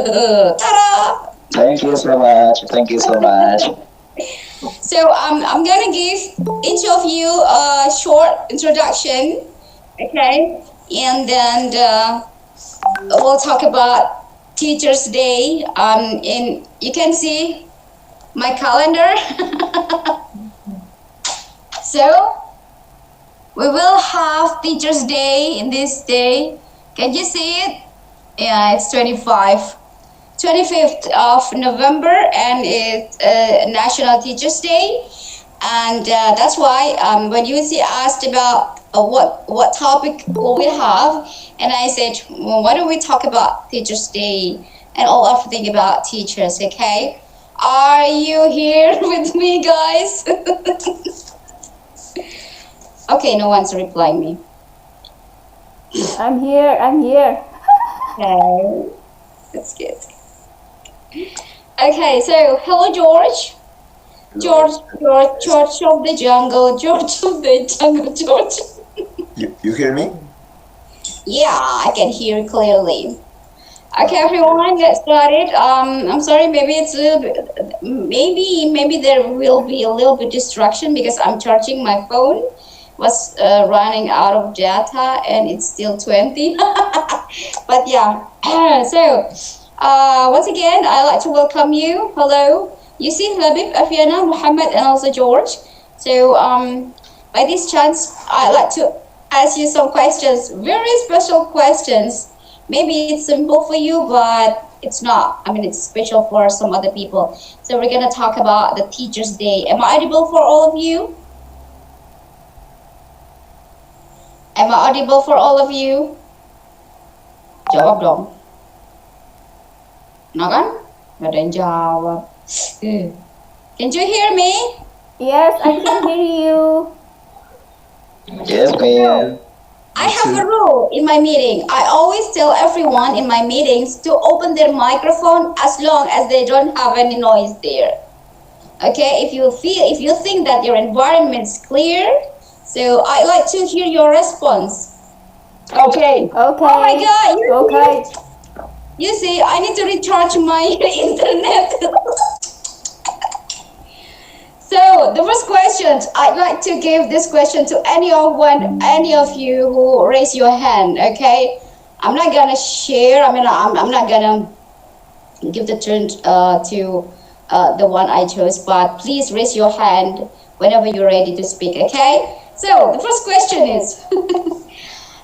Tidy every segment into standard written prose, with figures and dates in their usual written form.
Ta-da! Thank you so much. Thank you so much. So I'm gonna give each of you a short introduction, okay? And then we'll talk about Teachers' Day. In you can see my calendar. So we will have Teachers' Day in this day. Can you see it? Yeah, it's 25th of November, and it's National Teachers Day. And that's why when you see asked about what topic will we have, and I said, well, why don't we talk about Teachers Day and all everything about teachers? Okay, are you here with me, guys? Okay, no one's replying me. I'm here. I'm here. Okay, that's good. Okay, so hello, George. George of the jungle, George of the jungle, George. You hear me? Yeah, I can hear clearly. Okay, everyone, let's start it. I'm sorry, maybe it's a little bit, maybe there will be a little bit distraction because I'm charging my phone. Was running out of data and it's still 20. But yeah, so once again, I'd like to welcome you. Hello, you see Habib, Afiana, Muhammad, and also George. So by this chance, I'd like to ask you some questions, very special questions. Maybe it's simple for you, but it's not. I mean, it's special for some other people. So we're gonna talk about the Teachers' Day. Am I audible for all of you? Am I audible for all of you? Jawab dong. Nah kan? Gak ada yang jawab. Can you hear me? Yes, I can hear you. Yes, ma'am. I have a rule in my meeting. I always tell everyone in my meetings to open their microphone as long as they don't have any noise there. Okay, if you think that your environment is clear, so I'd like to hear your response. Okay. Okay. Oh my God. Okay. You see, I need to recharge my internet. So the first question, I'd like to give this question to any of you who raise your hand. Okay, I'm not gonna share. I mean, I'm not gonna give the turn to the one I chose, but please raise your hand whenever you're ready to speak. Okay. So the first question is,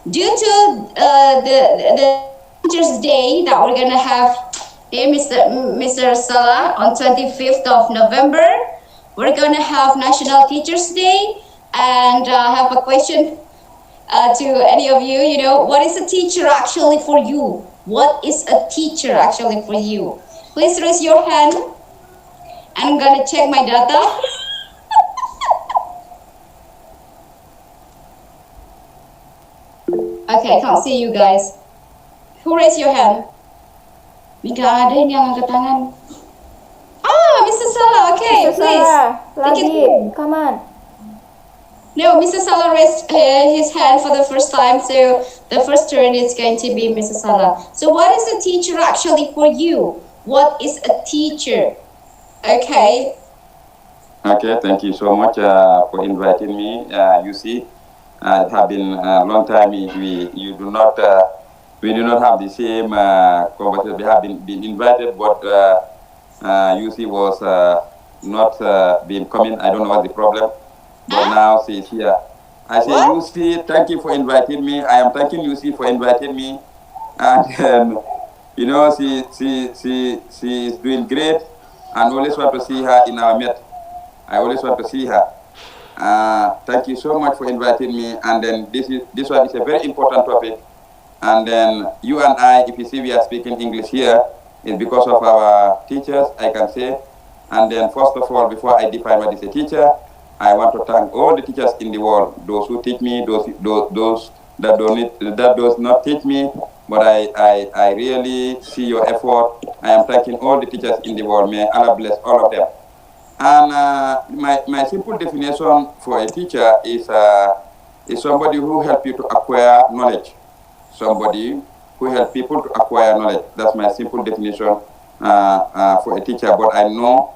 due to the Teachers' Day that we're gonna have here, Mr. Salah, on 25th of November, we're gonna have National Teachers' Day, and I have a question to any of you. You know, what is a teacher actually for you? What is a teacher actually for you? Please raise your hand. I'm gonna check my data. Okay, I can't see you guys. Who raised your hand? Nggak ada ini yang angkat tangan. Ah, Mr. Salah. Okay, Mr. please. Salah, Take it lagi. away. Come on. No, Mr. Salah raised his hand for the first time, so the first turn is going to be Mr. Salah. So what is a teacher actually for you? What is a teacher? Okay. Okay, thank you so much for inviting me. You see, it has been a long time. We do not have the same conversation. We have been invited, but UC was not been coming. I don't know what's the problem, but now she's here. I say, UC, thank you for inviting me. I am thanking UC for inviting me, and you know, she is doing great, and always want to see her in our meet. I always want to see her. Thank you so much for inviting me. And then this one is a very important topic. And then you and I, if you see we are speaking English here, it's because of our teachers, I can say. And then first of all, before I define what is a teacher, I want to thank all the teachers in the world, those who teach me, those that does not teach me. But I really see your effort. I am thanking all the teachers in the world. May Allah bless all of them. And my simple definition for a teacher is somebody who helps you to acquire knowledge, somebody who who help people to acquire knowledge. That's my simple definition for a teacher. But I know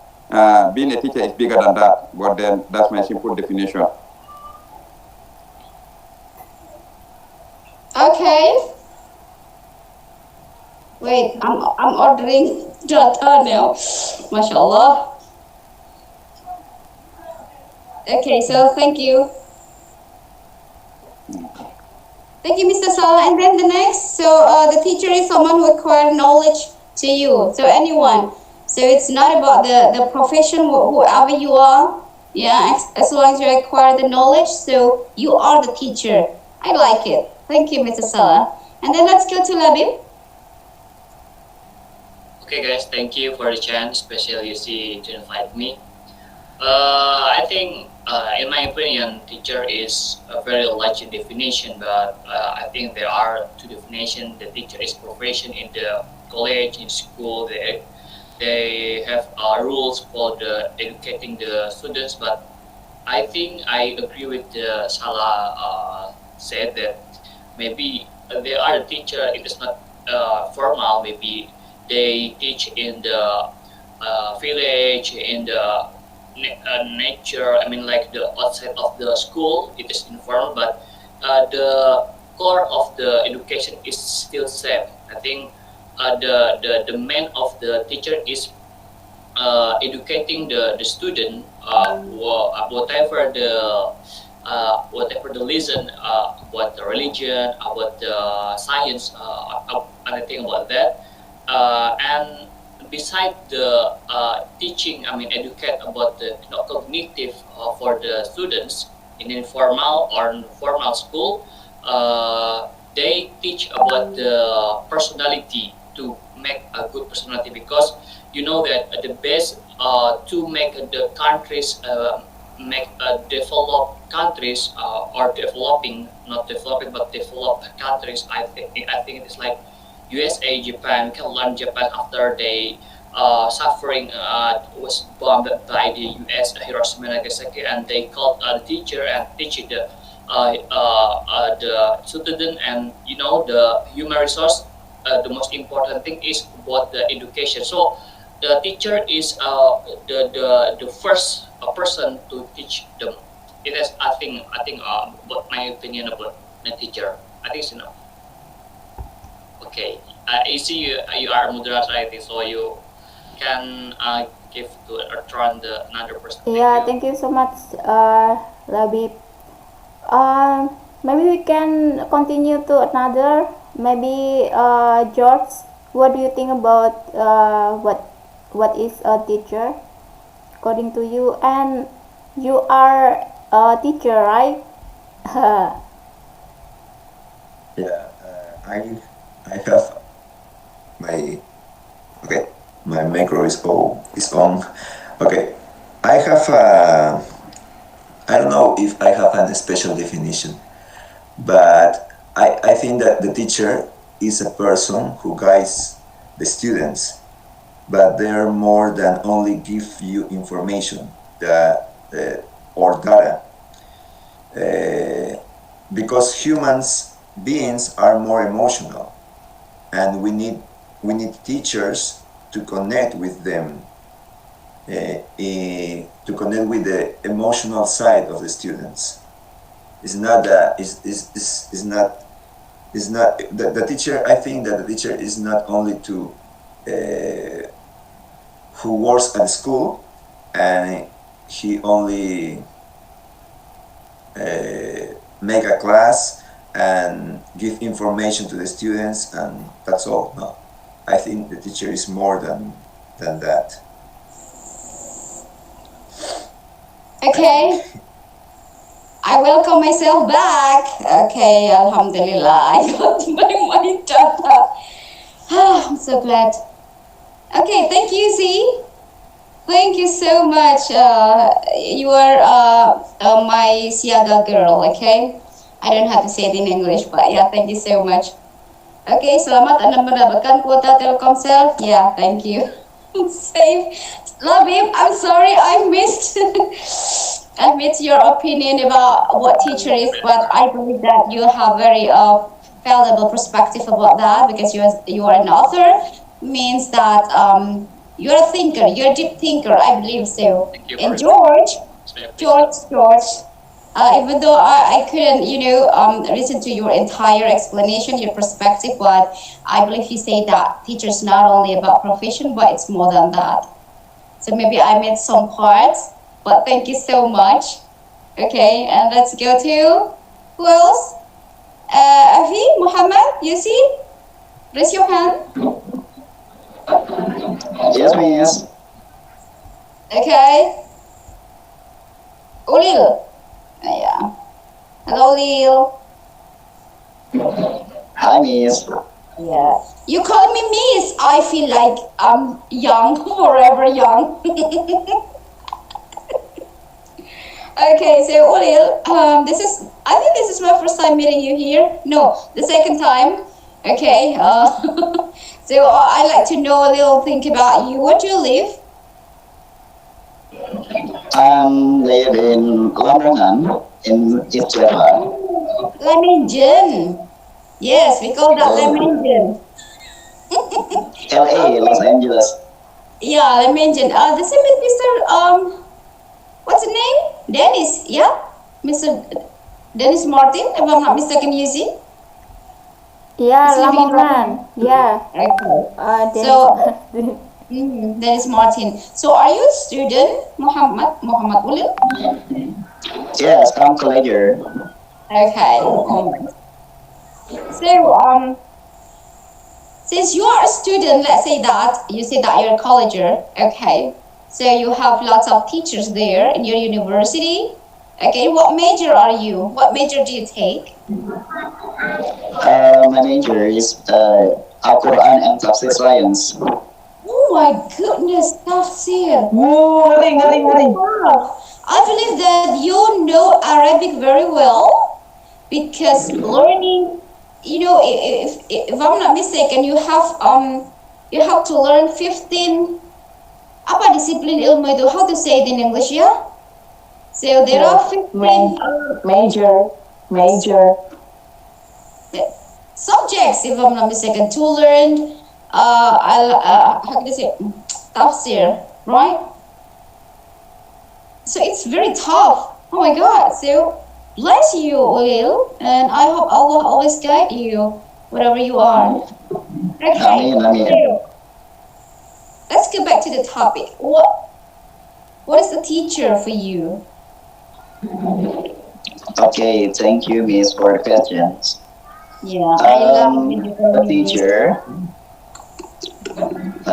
being a teacher is bigger than that. But then that's my simple definition. Okay. Wait, I'm ordering data now. MashaAllah. Okay, so thank you. Thank you, Mr. Salah. And then the next, so the teacher is someone who acquires knowledge to you. So anyone. So it's not about the profession, whoever you are. Yeah, as long as you acquire the knowledge, so you are the teacher. I like it. Thank you, Mr. Salah. And then let's go to Labib. Okay, guys, thank you for the chance, especially you see to invite me. I think, in my opinion, teacher is a very large definition, but I think there are two definitions. The teacher is profession in the college, in school. They have rules for the educating the students, but I think I agree with Salah said that maybe they are a teacher. It is not formal. Maybe they teach in the village, in the nature. I mean, like the outside of the school, it is informal, but the core of the education is still same. I think the main of the teacher is educating the student, whatever the lesson about the religion, about the science, anything about that, and beside the teaching, I mean, educate about the cognitive for the students in informal or formal school. They teach about the personality to make a good personality, because you know that the best to make the countries make developed countries or developing, not developing but developed countries. I think it is like USA, Japan. We can learn Japan after they suffering was bombed by the US, Hiroshima and Nagasaki, and they called the teacher and teach the student, and you know the human resource. The most important thing is about the education. So the teacher is the first person to teach them. It is I think what my opinion about the teacher. I think it's enough. Okay, you see you are a moderator, I think, so you can give to Ertron another person. Yeah, thank you so much, Labib. Maybe we can continue to another. Maybe George, what do you think about what is a teacher according to you? And you are a teacher, right? Yeah, I have my my micro is on. Okay, I have I don't know if I have a special definition, but I think that the teacher is a person who guides the students, but they're more than only give you information or data, because humans beings are more emotional, and we need teachers to connect with them, to connect with the emotional side of the students. It's not that is not the teacher. I think that the teacher is not only to who works at school and he only make a class and give information to the students and that's all. No, I think the teacher is more than that. Okay. I welcome myself back. Okay, Alhamdulillah, I got my data. I'm so glad. Okay, thank you, Z. Thank you so much. You are my Siaga girl, okay? I don't have to say it in English, but yeah, thank you so much. Okay, selamat Anda mendapatkan kuota Telkomsel. Yeah, thank you. Safe. Labib, I'm sorry I missed I missed your opinion about what teacher is, but I believe that you have very valuable perspective about that because you are an author. Means that you're a thinker, you're a deep thinker, I believe so. Thank you for And it. George, It's my pleasure. George, even though I couldn't, listen to your entire explanation, your perspective, but I believe you say that teachers not only about profession, but it's more than that. So maybe I missed some parts, but thank you so much. Okay, and let's go to who else? Afi, Muhammad, you see? Raise your hand. Yes, miss. Okay. Ulil. Yeah. Hello, Lil. Hi, miss. Yeah. You call me Miss. I feel like I'm young, forever young. Okay, so Ulil, I think this is my first time meeting you here. No, the second time. Okay, so I like to know a little thing about you. Where do you live? Live in Lamongan in East Java. Lemongen. Yes, we call that Lemongen. LA, Los Angeles. Yeah, Lemongen. The same with Mr. What's the name? Dennis. Yeah, Mr. Dennis Martin. If I'm not mistaken, you see. Yeah, It's living in Lamongan. Lebanon. Yeah. Okay. Dennis So, Martin. Dennis Martin. So, are you a student, Muhammad Ulil? Yes, I'm colleger. Okay. Alright. So, since you are a student, let's say that you say that you're a colleger. Okay. So you have lots of teachers there in your university. Okay. What major are you? What major do you take? My major is Al-Quran and Tafsir Science. Oh my goodness, tafsir. Oh, ngeri, ngeri, ngeri. Wow. I believe that you know Arabic very well because learning, if I'm not mistaken, you have to learn 15 apa disiplin ilmu itu, how to say it in English, yeah? So there are 15 major. subjects, if I'm not mistaken, to learn. How can I say tafsir, right? So it's very tough. Oh my God! So bless you, Ulil, and I hope Allah always guide you wherever you are. Okay. Amin, amin. So let's go back to the topic. What is the teacher for you? Okay, thank you, Miss, for the questions. Yeah, I love when you call A me Miss.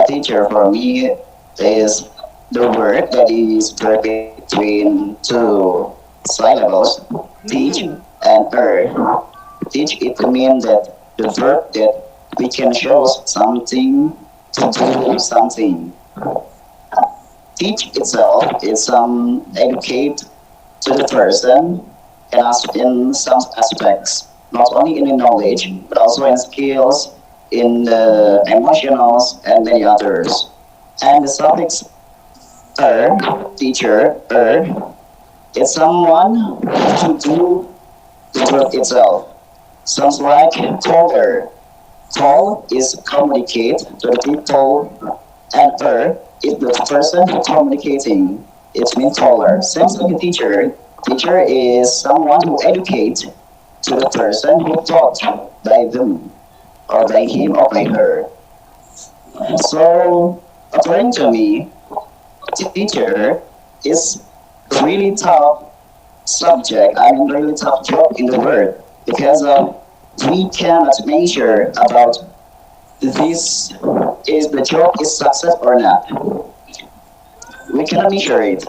teacher for me is the word that is paired between two syllables, teach and earn. Teach it means that the verb that we can show something to do something. Teach itself is some educate to the person and in some aspects, not only in the knowledge but also in skills, in the emotionals and many others. And the suffix teacher, it's someone to do the work itself. Sounds like taller. Tall is communicate to the people, and is the person communicating. It means taller. Same like a teacher. Teacher is someone who educates to the person who taught by them, or by him or by her. So, according to me, teacher is really tough subject. I mean, really tough job in the world because we cannot measure about this is the job is success or not. We cannot measure it.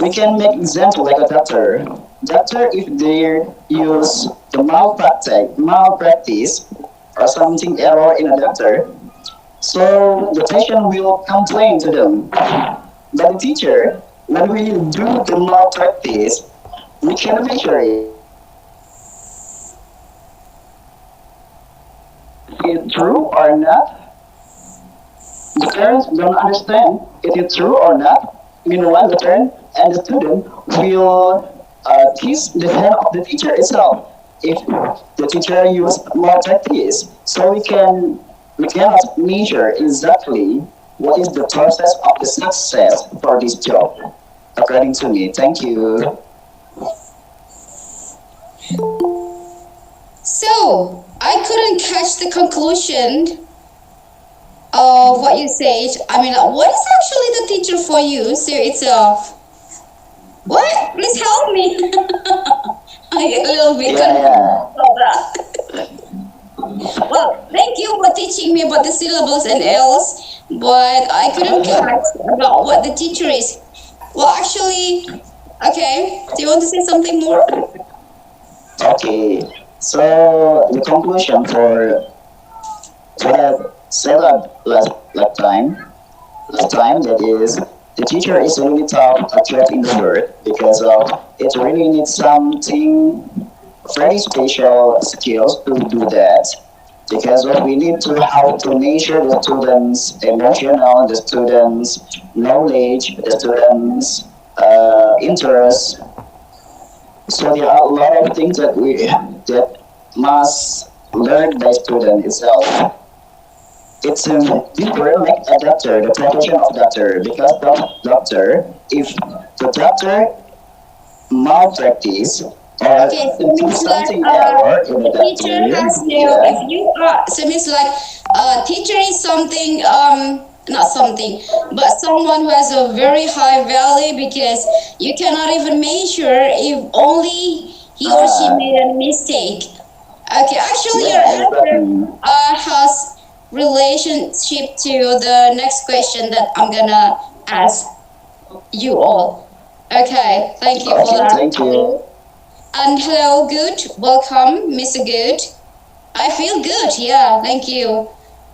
We can make example like a doctor. Doctor, if they use the malpractice or something error in a doctor, so the patient will complain to them. But the teacher, when we do the malpractice, we can measure it. Is it true or not? The parents don't understand if it's true or not. Meanwhile, the parent and the student will kiss the hand of the teacher itself. if the teacher use more practice, so we cannot measure exactly what is the process of the success for this job. According to me, thank you. So I couldn't catch the conclusion of what you said. I mean, what is actually the teacher for you? So it's a what? Please help me. I get a little bit Yeah, confused yeah. about that. Well, thank you for teaching me about the syllables and else, but I couldn't catch about what the teacher is. Well, actually, okay. Do you want to say something more? Okay. So the conclusion for what I said last time that is the teacher is really tough a threat in the world because of it really needs something very special skills to do that because of we need to how to measure the students emotional, the students knowledge, the students interest. So there are a lot of things that must learn by student itself. It's a different like a doctor, the profession of doctor, because doctor, if the doctor malpractice or Okay, so do means like something error in the the teacher doctor, has no. If yeah, you are, so means like teacher is something not something, but someone who has a very high value because you cannot even measure if only he or she ah, made a mistake. Okay, actually your yeah, answer exactly. has relationship to the next question that I'm gonna ask you all. Okay, thank you for Okay, that. thank you. And hello, good. Welcome, Mr. Good. I feel good. Yeah, thank you.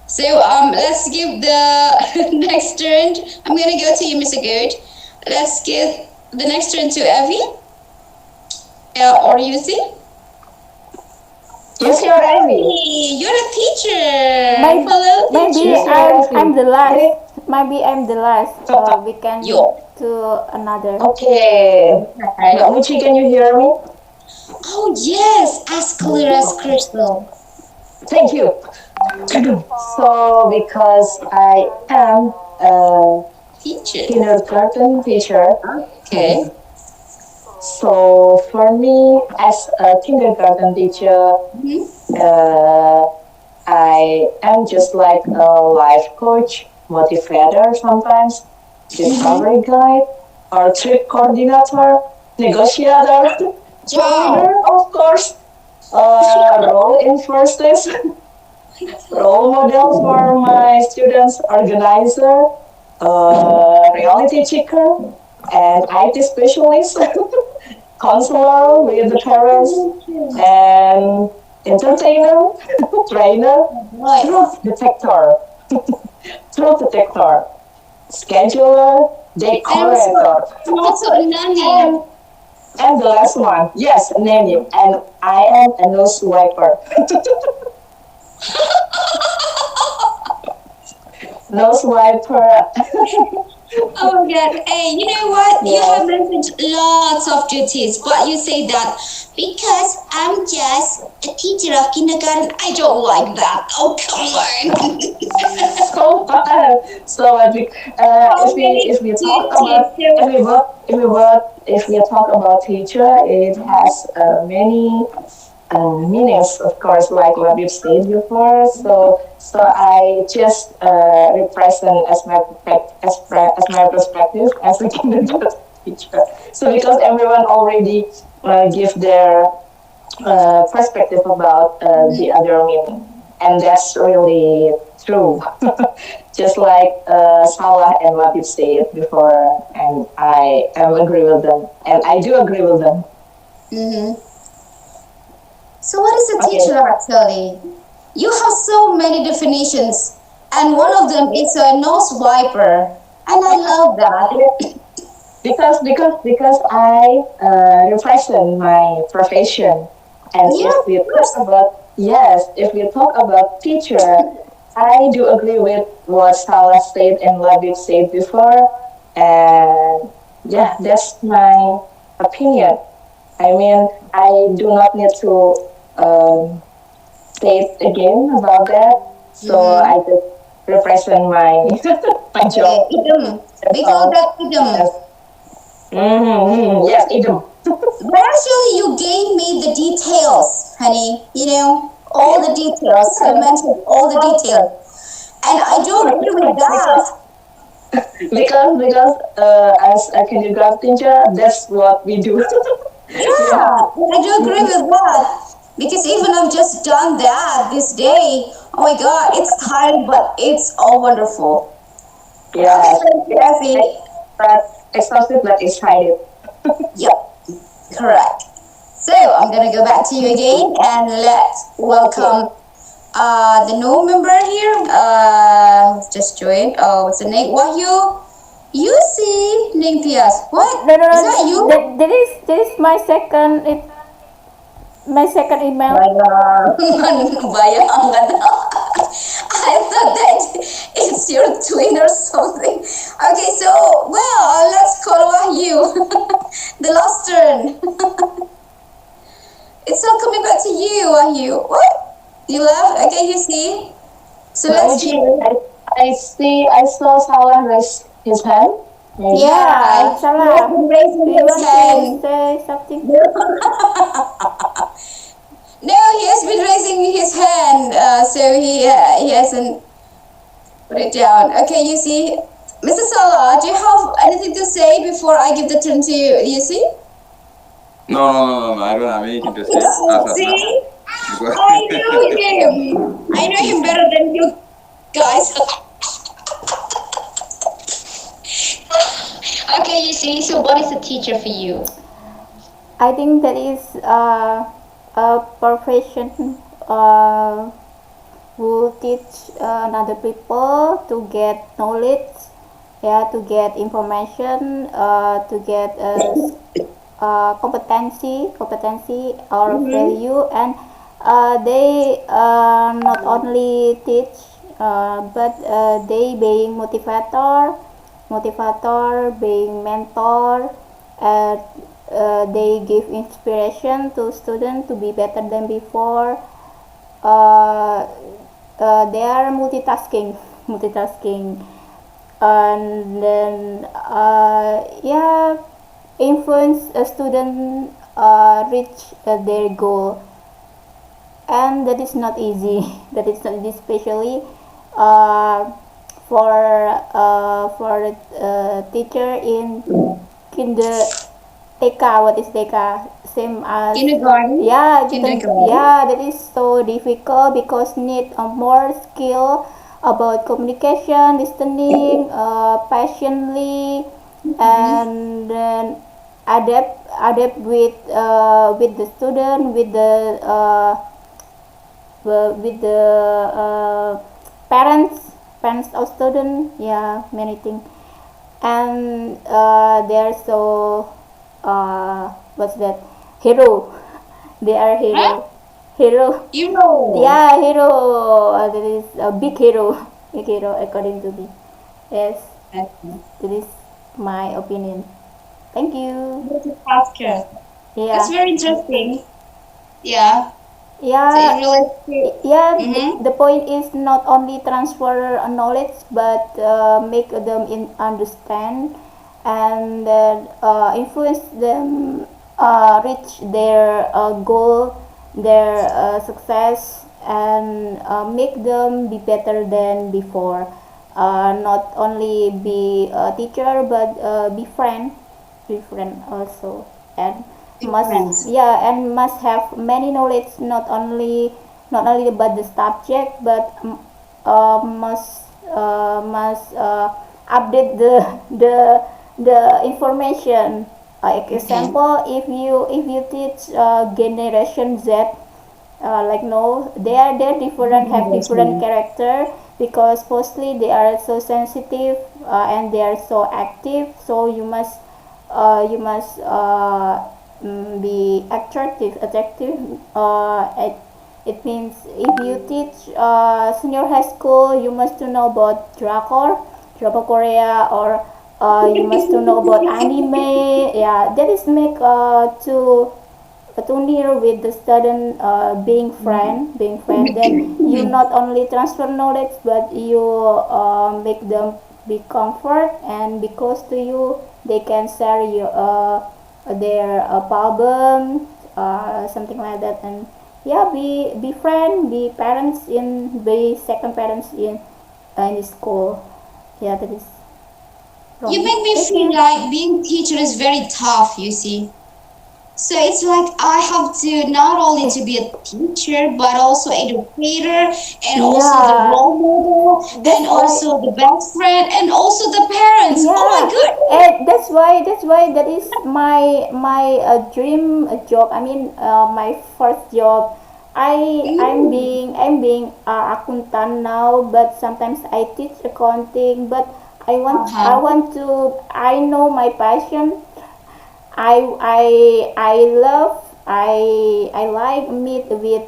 So let's give the next turn. I'm gonna go to you, Mr. Good. Let's give the next turn to Evie or Yusi. Yes, Okay, you're Ivy. Evie, you're a teacher. Maybe, Hello, maybe Yes, teacher. you're I'm Ivy. the last. Maybe I'm the last. We can Yo. to another. Okay. Okay. Mbak Muji, can you hear me? Oh yes, as clear as crystal. Thank you. So, because I am a Teacher. kindergarten teacher, Okay. so for me, as a kindergarten teacher, Mhm. uh, I am just like a life coach, motivator sometimes, discovery guide, or trip coordinator, negotiator, Wow. cheerleader, of course, role enforcers, role model for my students, organizer, reality checker, and IT specialist, counselor with the parents, and entertainer, trainer, Right. truth detector, truth detector, scheduler, And decorator, also a nanny. and and the last one, yes, nanny, and I am a nose wiper. Nose wiper. Oh my God. Hey, you know what? You have Yes. mentioned lots of duties, but you say that because I'm just a teacher of kindergarten. I don't like that. Oh, come on. So so How many if we talk duties? about if we talk about teacher, it has many meanings, of course, like what we've said before. So I just represent as as my perspective as a kindergarten teacher. So because everyone already give their perspective about the other meaning, and that's really true. Just like Salah and what you said before, and I am agree with them, and I do agree with them. Mm-hmm. So, what is a Okay, teacher actually? You have so many definitions, and one of them is a nose wiper, and I love that. because I represent my profession, and Yeah, if of we talk course. about yes, if we talk about teacher, I do agree with what Salah said and what you said before, and yeah, that's my opinion. I mean, I do not need to um, say it again about that. So Mm-hmm. I just represent my my Okay, job. idiom. That's We call all. that idiom. Yes. Yes, idiom. But actually, you gave me the details, honey. All the details. You mentioned all the details. And I do agree with that. Because as a kindergarten teacher, that's what we do. We Yeah, have I do agree with that. Because even I've just done that this day. Oh my god, it's tiring, but it's all wonderful. Okay, yes, thank you, Effie. but exhausted but excited. Yep, correct. So I'm gonna go back to you again and let's welcome the new member here. Just joined. Oh, what's the name? Wahyu. You see, Nimpias. What? No, no, Is no. that you? There is my second. My second email. Bayangan. I thought that it's your twin or something. Okay, so let's call Wahyu. The last turn. It's all coming back to you, Wahyu. What? You left? Okay, you see. So let's Muji, hear. I saw Salah raise his hand. Maybe. Yeah, Yeah, he has Salah. been raising Do you his want to hand. say something? No, he has been raising his hand, so he hasn't put it down. Okay, you see, Mr. Salah, do you have anything to say before I give the turn to you? You see? No, no, no, no, no. I don't have anything to say as of now. See, Because I know him. I know him better than you guys. Okay, you see. So, what is a teacher for you? I think that is a profession who teach another people to get knowledge, yeah, to get information, to get competency or value, and they not only teach, but they being motivator, being mentor, uh, they give inspiration to students to be better than before. uh, they are multitasking, and then yeah, influence a student reach their goal, and that is not easy. That is not easy, especially uh, for teacher in kinder TK. What is TK? Same as, Kindergarten. yeah, Kindergarten. yeah, that is so difficult because need more skill about communication, listening, patiently, and then adapt with the student, with the parents of student, yeah, many things. And they're so what's that, hero. They are Huh? hero, You know. yeah, hero. That is a big hero. Big hero according to me. Yes, Okay. that is my opinion. Thank you. Multitasker. That's Yeah, very interesting. Yeah. So yeah, it relates to. yeah. Mm-hmm. The point is not only transfer knowledge, but make them understand, and influence them reach their goal, their success, and make them be better than before. Not only be a teacher, but be friend also, and must, Difference. yeah, and must have many knowledge, not only about the subject, but must update the information. Okay. Example, if you teach generation Z, like, no, they are different, have different character, because mostly they are so sensitive, and they are so active, so you must be attractive. It means if you teach senior high school, you must to know about drama Korea, or you must to know about anime. Yeah, that is make to too near with the student, being friend, then you not only transfer knowledge, but you make them be comfort and be close to you. They can share your their problem, something like that. And yeah, be friend, be second parents in the school. Yeah, that is You from me. make me Thank feel you. like being teacher is very tough, you see. So it's like I have to not only to be a teacher, but also educator, and also the Yeah, role model, that's and why. also the best friend, and also the parents. Oh my Yeah, goodness! and that's why that is my dream job. I mean, my first job. Mm. I'm being accountant now, but sometimes I teach accounting. But I Uh-huh. want to, I know my passion. I love, I like meet with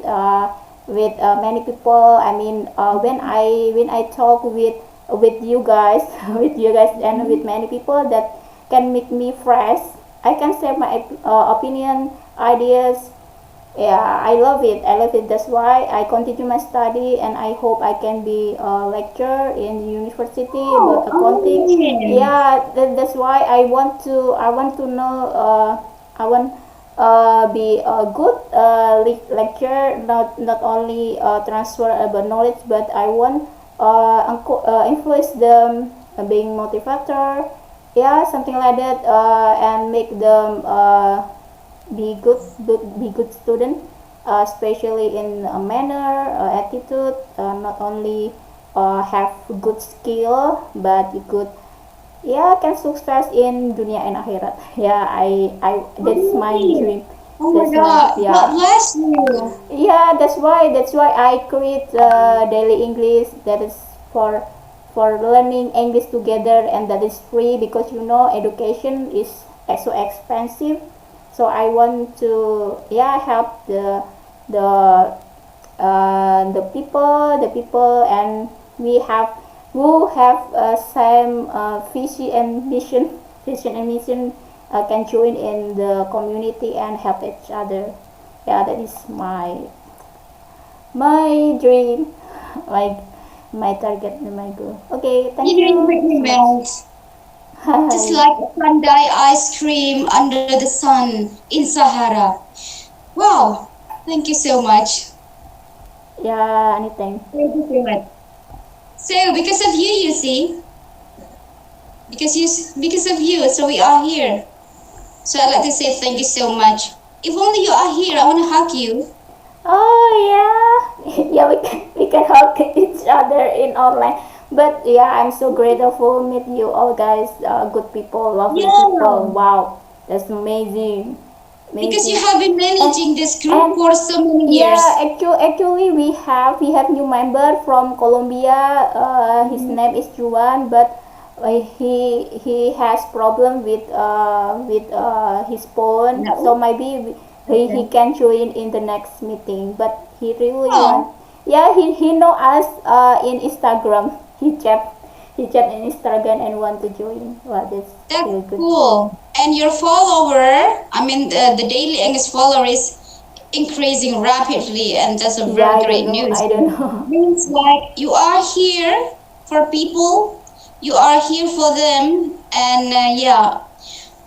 many people. I mean, when I talk with you guys, with you guys and with many people that can make me fresh. I can share my opinion, ideas. Yeah, I love it. That's why I continue my study, and I hope I can be a lecturer in university about Oh, accounting. amazing. Yeah, that's why I want to know, I want be a good lecturer, not only transfer about knowledge, but I want influence them, being motivator, yeah, something like that, and make them be good student, especially in manner, attitude, not only have good skill, but good, yeah, can success in dunia and akhirat. Yeah, I that's my Amazing. dream. Oh my That's my, God. God yeah. bless you. Yeah, that's why I create daily English, that is for learning English together, and that is free, because education is so expensive. So I want to, yeah, help the the people, and we have who have same vision and mission, can join in the community and help each other. Yeah, that is my dream, my my target and my goal. Okay, thank You know what you you so much. meant. Just Hi. like a Sunday ice cream under the sun in Sahara. Wow. Thank you so much. Yeah, anything. Thank you so much. So because of you, you see, because of you, so we are here. So I'd like to say thank you so much. If only you are here, I want to hug you. Oh yeah, yeah. We can help each other in online. But yeah, I'm so grateful meet you all guys. Good people, lovely people. Yeah, Wow, that's amazing, because you amazing. have been And managing this group and for so many yeah, years. actually we have new member from Colombia. His Mhm. name is Juan, but he has problem with his phone. So No. maybe he Okay. can join in the next meeting. But he really want. Oh, Yeah, he know us in Instagram. He chat in Instagram and want to join. Wow, that's that's really good. cool. And your follower, I mean, the daily English follower is increasing rapidly, and that's a Yeah, very I don't great know. news. I don't know. Means like you are here for people, you are here for them, and yeah,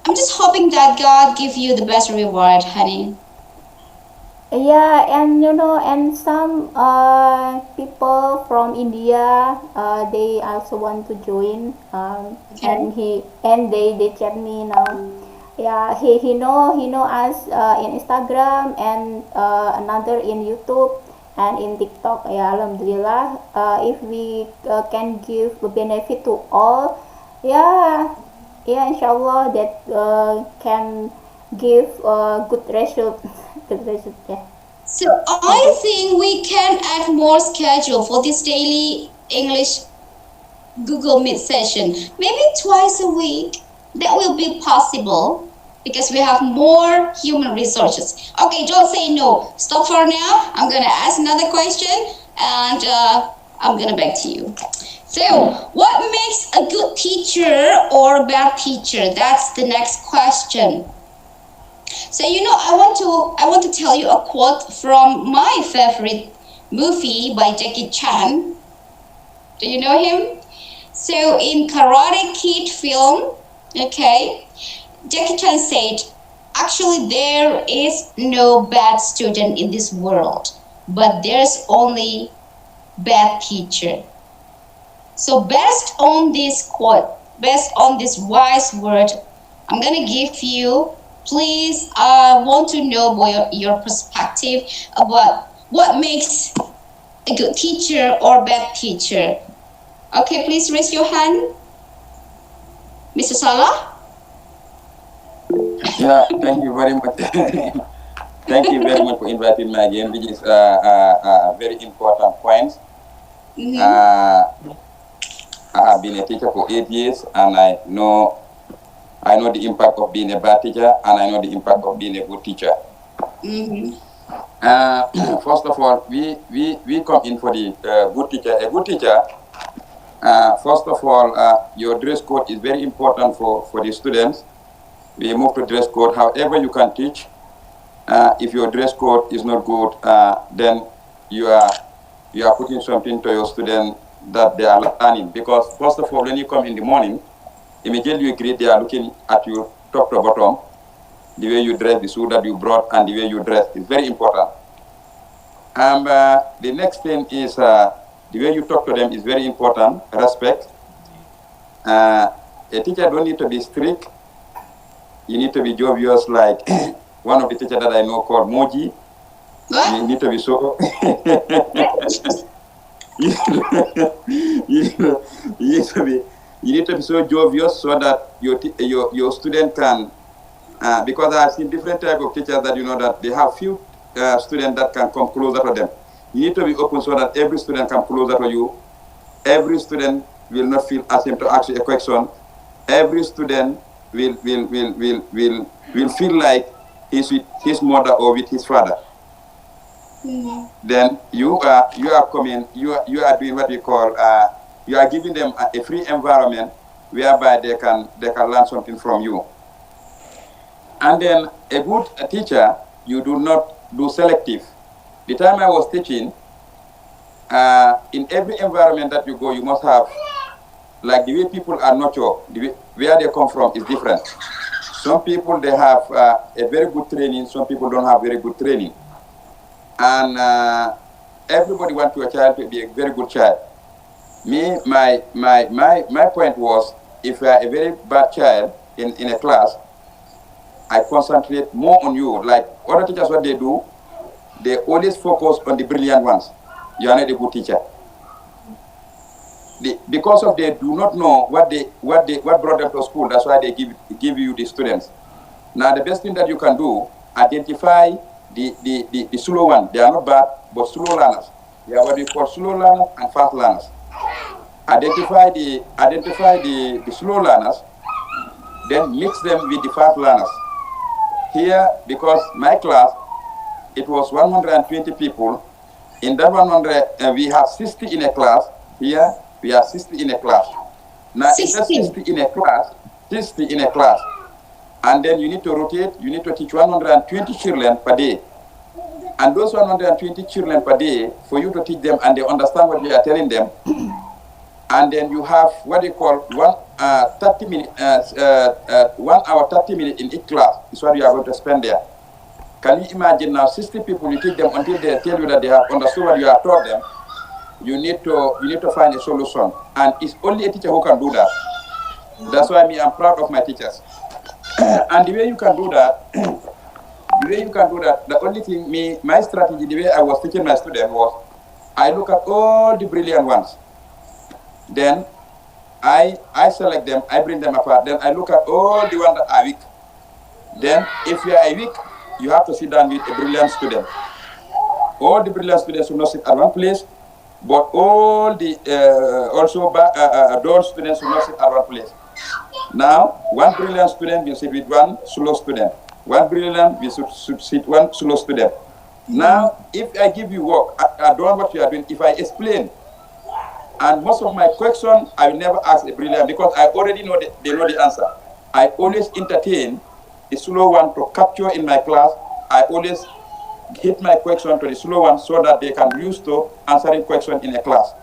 I'm just hoping that God give you the best reward, honey. Yeah, and and some people from India, they also want to join. Okay. And they chat me now. Yeah, he know us in Instagram, and another in YouTube and in TikTok. Yeah, alhamdulillah. If we can give a benefit to all, yeah, yeah, inshallah that can give good result. Good result. Yeah. So Thank I you. think we can add more schedule for this daily English Google Meet session. Maybe twice a week. That will be possible because we have more human resources. Okay, don't say no. Stop for now. I'm gonna ask another question, and I'm gonna back to you. So, what makes a good teacher or a bad teacher? That's the next question. So I want to tell you a quote from my favorite movie by Jackie Chan. Do you know him? So in Karate Kid film, okay, Jackie Chan said, actually there is no bad student in this world, but there's only bad teacher. So based on this quote, based on this wise word, I'm gonna give you. Please, I want to know your perspective about what makes a good teacher or bad teacher. Okay, please raise your hand, Mr. Salah. Yeah, thank you very much. Thank you very much for inviting me again, which is a very important point. Mm-hmm. Uh, I have been a teacher for 8 years, and I know the impact of being a bad teacher, and I know the impact of being a good teacher. Mm-hmm. First of all, we come in for the good teacher. A good teacher, first of all, your dress code is very important for the students. We move to dress code. However, you can teach. If your dress code is not good, then you are putting something to your student that they are learning. Because first of all, when you come in the morning, immediately you greet, they are looking at you top to bottom. The way you dress, the shoe that you brought, and the way you dress is very important. And the next thing is the way you talk to them is very important. Respect. A teacher don't need to be strict. You need to be jovial, like one of the teachers that I know called Muji. What? You need to be so. you, you need to be so jovial so that your student can. Because I've seen different type of teachers that that they have few students that can come closer to them. You need to be open so that every student come closer to you. Every student will not feel ashamed to ask you a question. Every student will feel like he's with his mother or with his father. Mm-hmm. Then you are coming. You are doing what we call you are giving them a free environment whereby they can learn something from you. And then a good teacher, you do not do selective. The time I was teaching, in every environment that you go, you must have, like the way people are nurtured, where they come from is different. Some people, they have a very good training, some people don't have very good training. And everybody wants your child to be a very good child. Me, my point was, if you are a very bad child in a class, I concentrate more on you. Like other teachers, what they do, they always focus on the brilliant ones. You are not a good teacher. Because of they do not know what brought them to school. That's why they give you the students. Now the best thing that you can do, identify the slow one. They are not bad, but slow learners. They are what we call slow learners and fast learners. Identify the slow learners, then mix them with the fast learners. Here, because my class, it was 120 people. In that 100, we have 60 in a class. Here, we have 60 in a class. Now, if that's 60 in a class, and then you need to rotate, you need to teach 120 children per day. And those 120 children per day, for you to teach them and they understand what you are telling them, and then you have what they call 1 hour 30 minutes in each class is what you are going to spend there. Can you imagine now 60 people, you teach them until they tell you that they have understood what you have taught them? You need to find a solution, and it's only a teacher who can do that. That's why I'm proud of my teachers. And the way you can do that, the only thing, my strategy, the way I was teaching my students was, I look at all the brilliant ones. Then I select them, I bring them apart. Then I look at all the ones that are weak. Then if you are weak, you have to sit down with a brilliant student. All the brilliant students will not sit at one place, but all the those students will not sit at one place. Now, one brilliant student will sit with one slow student. One brilliant will sit one slow student. Now, if I give you work, I don't know what you are doing. If I explain, and most of my questions, I will never ask a brilliant because I already know they know the answer. I always entertain the slow one to capture in my class, I always hit my question to the slow one so that they can use to answering question in a class.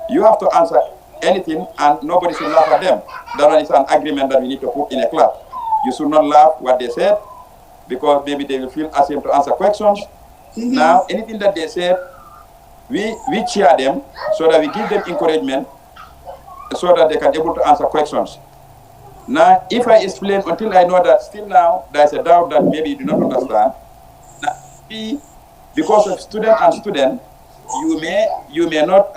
You have to answer anything and nobody should laugh at them. That one is an agreement that we need to put in a class. You should not laugh what they said because maybe they will feel ashamed to answer questions. Now, anything that they said, we cheer them so that we give them encouragement so that they can be able to answer questions. Now, if I explain until I know that still now there is a doubt that maybe you do not understand, now, because of student and student, you may not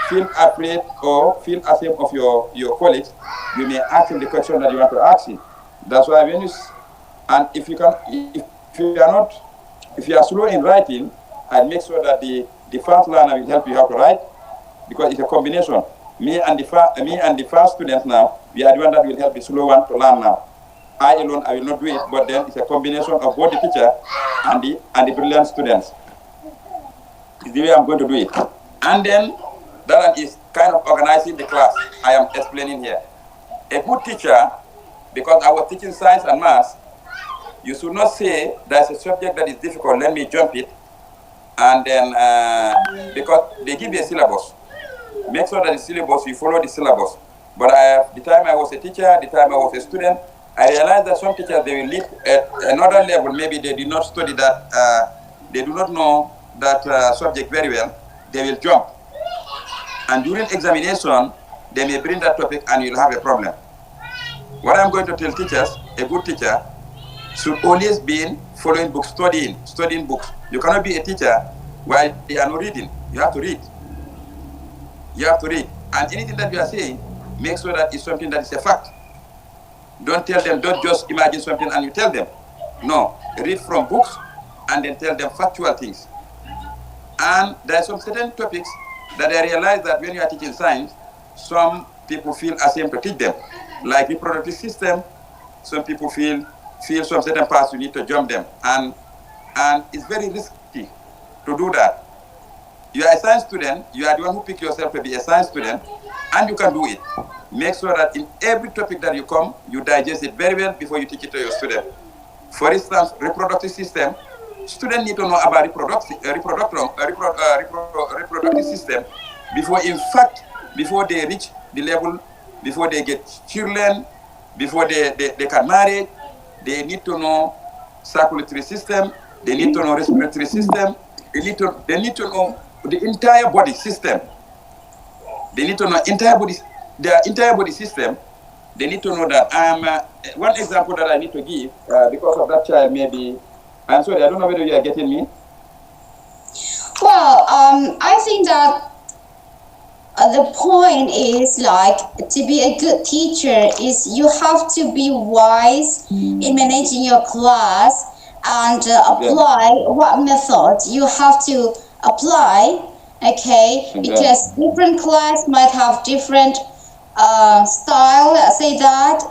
feel afraid or feel ashamed of your colleagues. You may ask him the question that you want to ask him. That's why when you and if you are slow in writing, I'll make sure that the fast learner will help you how to write because it's a combination. Me and the fast student now, we are the one that will help the slow one to learn now. I alone, I will not do it, but then it's a combination of both the teacher and the brilliant students. It's the way I'm going to do it. And then that one is kind of organizing the class. I am explaining here. A good teacher, because I was teaching science and math, you should not say there's a subject that is difficult, let me jump it, and then because they give you a syllabus. Make sure that the syllabus, you follow the syllabus. But the time I was a teacher, the time I was a student, I realized that some teachers, they will leave at another level. Maybe they did not study that, they do not know that subject very well. They will jump. And during examination, they may bring that topic and you'll have a problem. What I'm going to tell teachers, a good teacher should always be following books, studying books. You cannot be a teacher while they are not reading. You have to read. You have to read. And anything that you are saying, make sure that it's something that is a fact. Don't tell them, don't just imagine something and you tell them. No, read from books and then tell them factual things. And there are some certain topics that I realize that when you are teaching science, some people feel ashamed to teach them. Like reproductive system, some people feel some certain parts you need to jump them. And it's very risky to do that. You are a science student, you are the one who pick yourself to be a science student, and you can do it. Make sure that in every topic that you come, you digest it very well before you teach it to your student. For instance, reproductive system, students need to know about reproductive system before they reach the level, before they get children, before they can marry. They need to know circulatory system, they need to know respiratory system, they need to know the entire body system. They need to know their entire body system. They need to know that. One example that I need to give, because of that child, maybe, I'm sorry, I don't know whether you are getting me. Well, I think that the point is like to be a good teacher is you have to be wise in managing your class and apply what methods you have to apply, okay? Because different class might have different style, say that,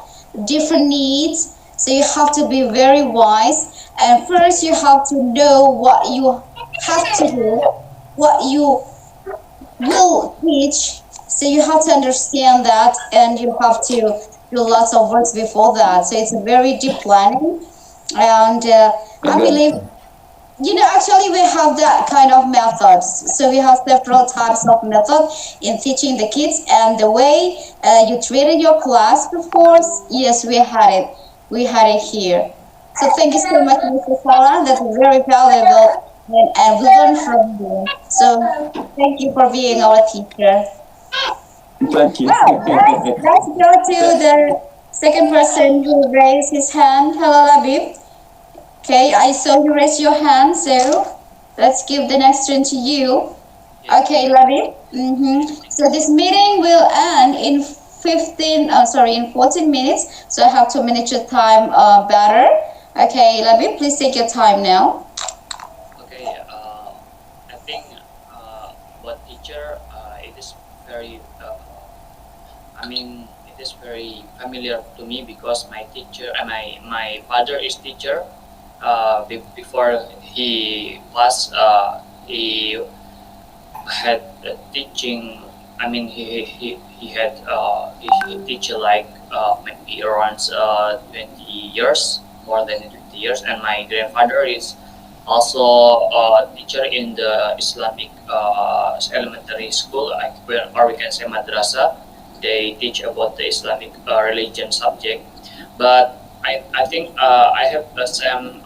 different needs. So you have to be very wise. And first you have to know what you have to do, what you will teach. So you have to understand that, and you have to do lots of works before that. So it's a very deep planning. And I believe, actually we have that kind of methods. So we have several types of methods in teaching the kids, and the way you treated your class before, yes, we had it. We had it here. So thank you so much, Mr. Salah. That's very valuable, and we learn from you. So thank you for being our teacher. Thank you. Well, let's go to the second person who raised his hand. Hello, Labib. Okay, I saw you raise your hand, so let's give the next turn to you. Okay, Labib. So this meeting will end in 14 minutes. So I have to manage your time better. Okay, Labib, please take your time now. Okay, I think what teacher, it is very, it is very familiar to me because my teacher, my father is teacher. Before he passed, he had a teaching I mean, he had he teach like maybe around 20 years, more than 20 years, and my grandfather is also a teacher in the Islamic elementary school, like or we can say madrasa. They teach about the Islamic religion subject, but I think I have the same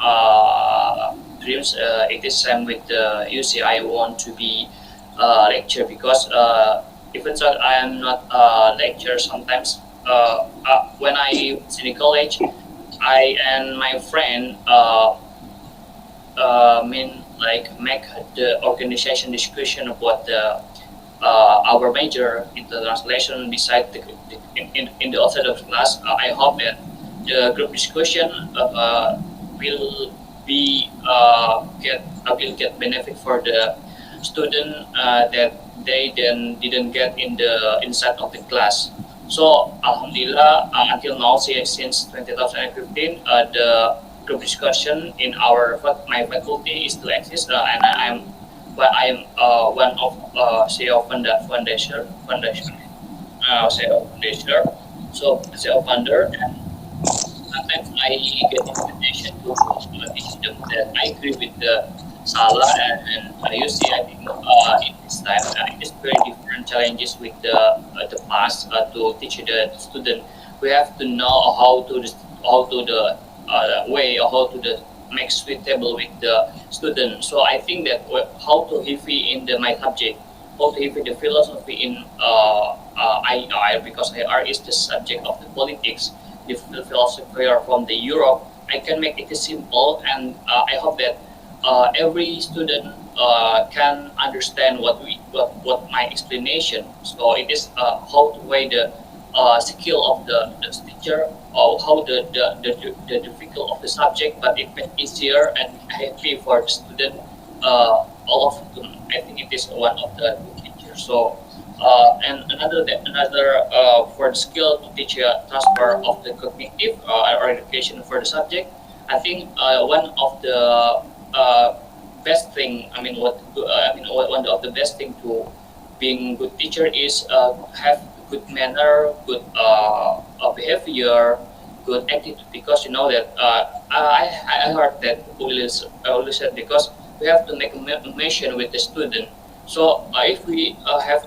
dreams. It is same with the UC. I want to be lecturer because even though I am not a lecturer, sometimes when I was in college, I and my friend mean like make the organization discussion about the our major in the translation beside in the outside of class. I hope that the group discussion will be will get benefit for the student that they then didn't get in the inside of the class. So Alhamdulillah, until now, since 2015, the group discussion in our my faculty is still exists, and I am one of CEO CEO foundation. So CEO founder, and sometimes I get invitation to teach them that I agree with the Salah and you see I think in this time it is very different challenges with the past to teach the student. We have to know how to the way or how to the make suitable with the student. So I think that how to heavy in the my subject, how to heavy the philosophy in I because IR is the subject of the politics, the philosophy are from the Europe. I can make it simple, and I hope that every student can understand what my explanation. So it is how to weigh the skill of the teacher, or how the difficult of the subject, but it makes easier and happy for the student. All of them, I think it is one of the teachers. So and another for the skill to teach transfer of the cognitive or education for the subject. I think one of the best thing. One of the best thing to being good teacher is have good manner, good behavior, good attitude. Because you know that I heard that always said because we have to make a mission with the student. So if we have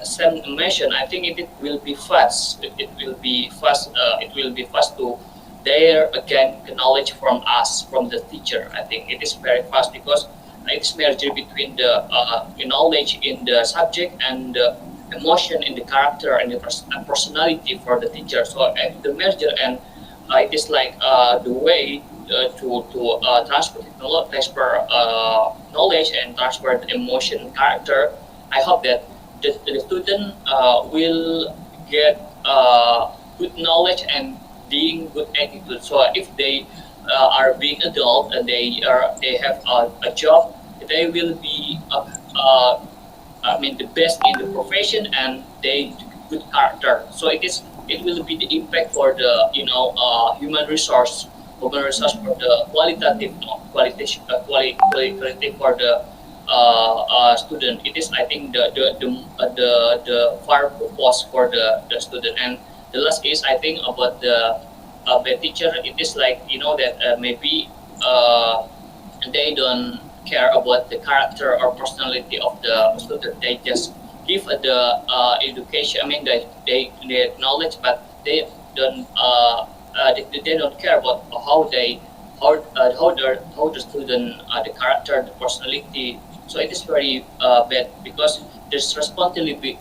same mission, I think it will be fast. It will be fast. It will be fast to there again knowledge from us, from the teacher. I think it is very fast because it's merger between the knowledge in the subject and the emotion in the character and the personality for the teacher. So the merger, and it is like the way to transfer knowledge and transfer the emotion character. I hope that the student will get good knowledge and being good attitude. So if they are being adult and they have a job, they will be the best in the profession, and they good character. So it will be the impact for the human resource for the qualitative quality for the student. It is I think the far purpose for the student. And the last is I think about the teacher. It is like that maybe they don't care about the character or personality of the student. They just give the education. They knowledge, but they don't they don't care about how the student the character, the personality. So it is very bad because this responsibility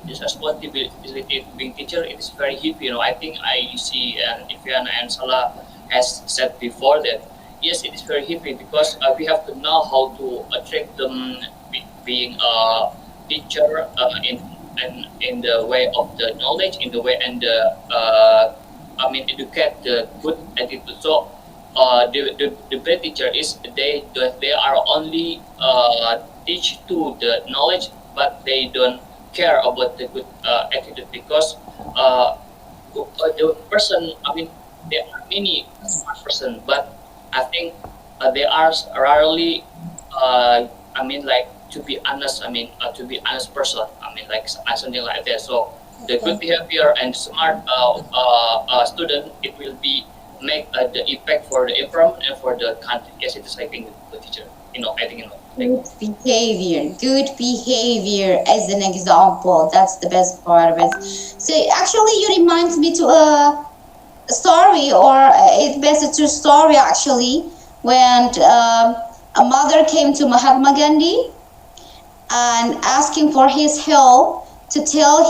being teacher, it is very heavy. I think I see, and Ifiana and Salah has said before that yes, it is very heavy because we have to know how to attract them being a teacher in the way of the knowledge, in the way and the educate the good attitude. So the bad teacher is they are only teach to the knowledge, but they don't care about the good attitude because the person. There are many smart person, but I think they are rarely. Like to be honest. To be honest person. mean, like something like that. So the good behavior and smart student, it will be make the impact for the environment and for the country. Yes, it is, I think, good teacher. I think. Good behavior as an example. That's the best part of it. So actually, you reminds me to a story, or it's best a true story actually, when a mother came to Mahatma Gandhi and asking for his help to tell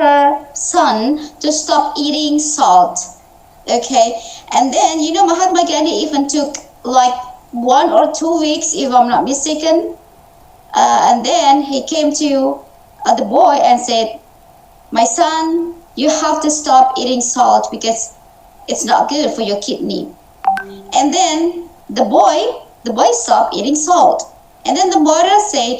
her son to stop eating salt. Okay, and then Mahatma Gandhi even took like 1 or 2 weeks, if I'm not mistaken, and then he came to the boy and said, "My son, you have to stop eating salt because it's not good for your kidney." And then the boy stopped eating salt. And then the mother said,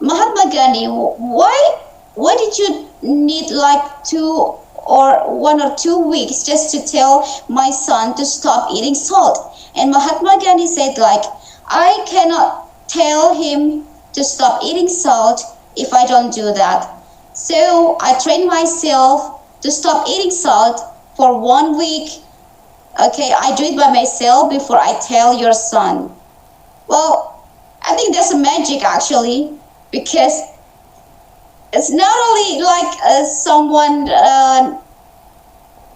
"Mahatma Gandhi, why did you need like 1 or 2 weeks just to tell my son to stop eating salt?" And Mahatma Gandhi said, like, "I cannot tell him to stop eating salt if I don't do that. So I trained myself to stop eating salt for 1 week. Okay, I do it by myself before I tell your son." Well, I think that's a magic actually, because it's not only like someone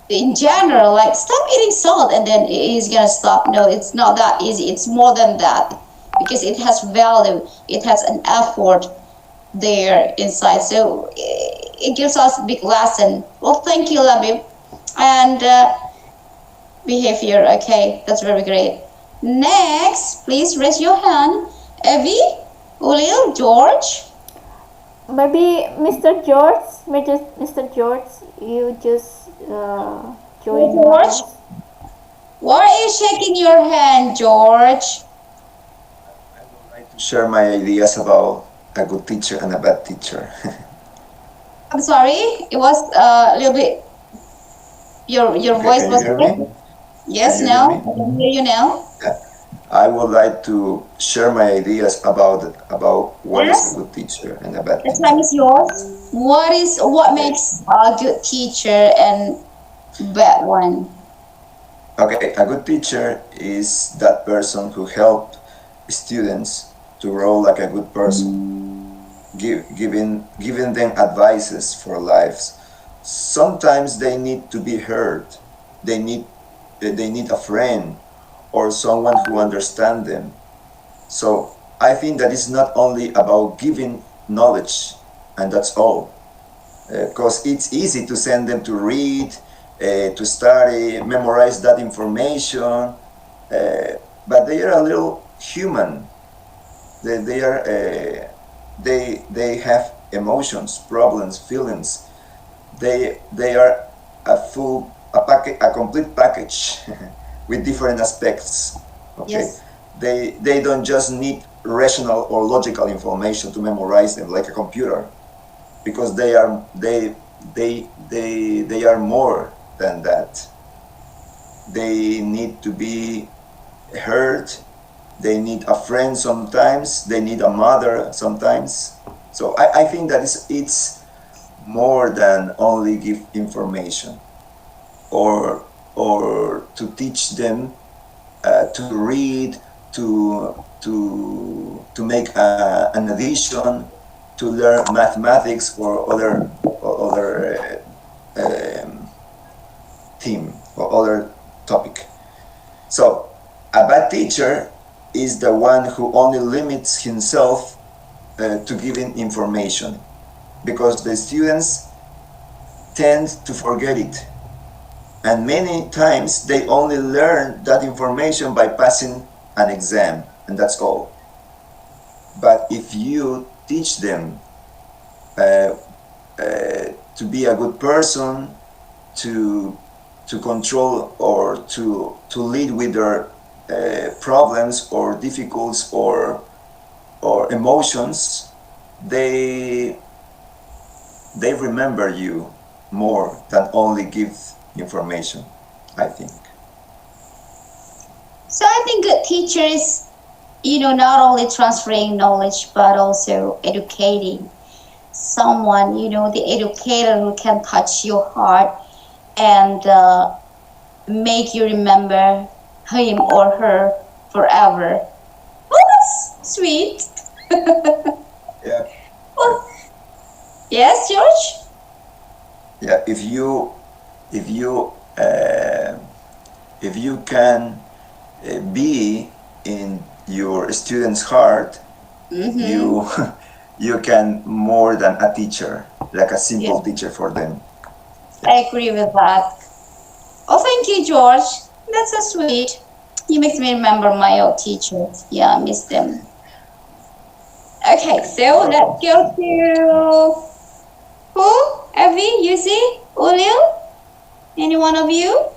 in general, like stop eating salt and then he's gonna stop. No, it's not that easy. It's more than that, because it has value. It has an effort there inside. So it gives us a big lesson. Well, thank you, Labib. And behavior. Okay, that's very great. Next, please raise your hand. Evie, Ulil, George. Maybe Mr. George, Mr. George, you just joined George? us. Why are you shaking your hand, George? I would like to share my ideas about a good teacher and a bad teacher. I'm sorry, it was a little bit. Your Okay, voice can you was. hear me? Yes, Can you hear now me? I can hear you now. Yeah. I would like to share my ideas about what is a Yes, good teacher and a bad the time teacher. is yours. What Okay. makes a good teacher and bad one? Okay, a good teacher is that person who helped students to grow like a good person, giving them advices for lives. Sometimes they need to be heard. They need they need a friend or someone who understands them. So I think that it's not only about giving knowledge, and that's all, because it's easy to send them to read, to study, memorize that information, but they are a little human. They are they have emotions, problems, feelings. They are a complete package with different aspects. Okay, Yes. they don't just need rational or logical information to memorize them like a computer, because they are more than that. They need to be heard. They need a friend sometimes. They need a mother sometimes. So I think that it's more than only give information, or to teach them to read, to make an addition, to learn mathematics or other theme or other topic. So a bad teacher is the one who only limits himself to giving information, because the students tend to forget it, and many times they only learn that information by passing an exam, and that's all. But if you teach them to be a good person, to control or to lead with their problems or difficulties or emotions, they remember you more than only give information, I think. So I think good teacher is, not only transferring knowledge but also educating. someone, the educator who can touch your heart and make you remember him or her forever. Oh, that's sweet. Yeah. Well, yes, George? Yeah. If you uh, if you can be in your student's heart, Mm-hmm. you you can more than a teacher, like a Yeah, simple teacher for them. I agree with that. Oh, thank you, George. That's so sweet. You make me remember my old teachers. Yeah, I miss them. Okay, so let's go to who? Evie, Yuzi, Ulil? Any one of you?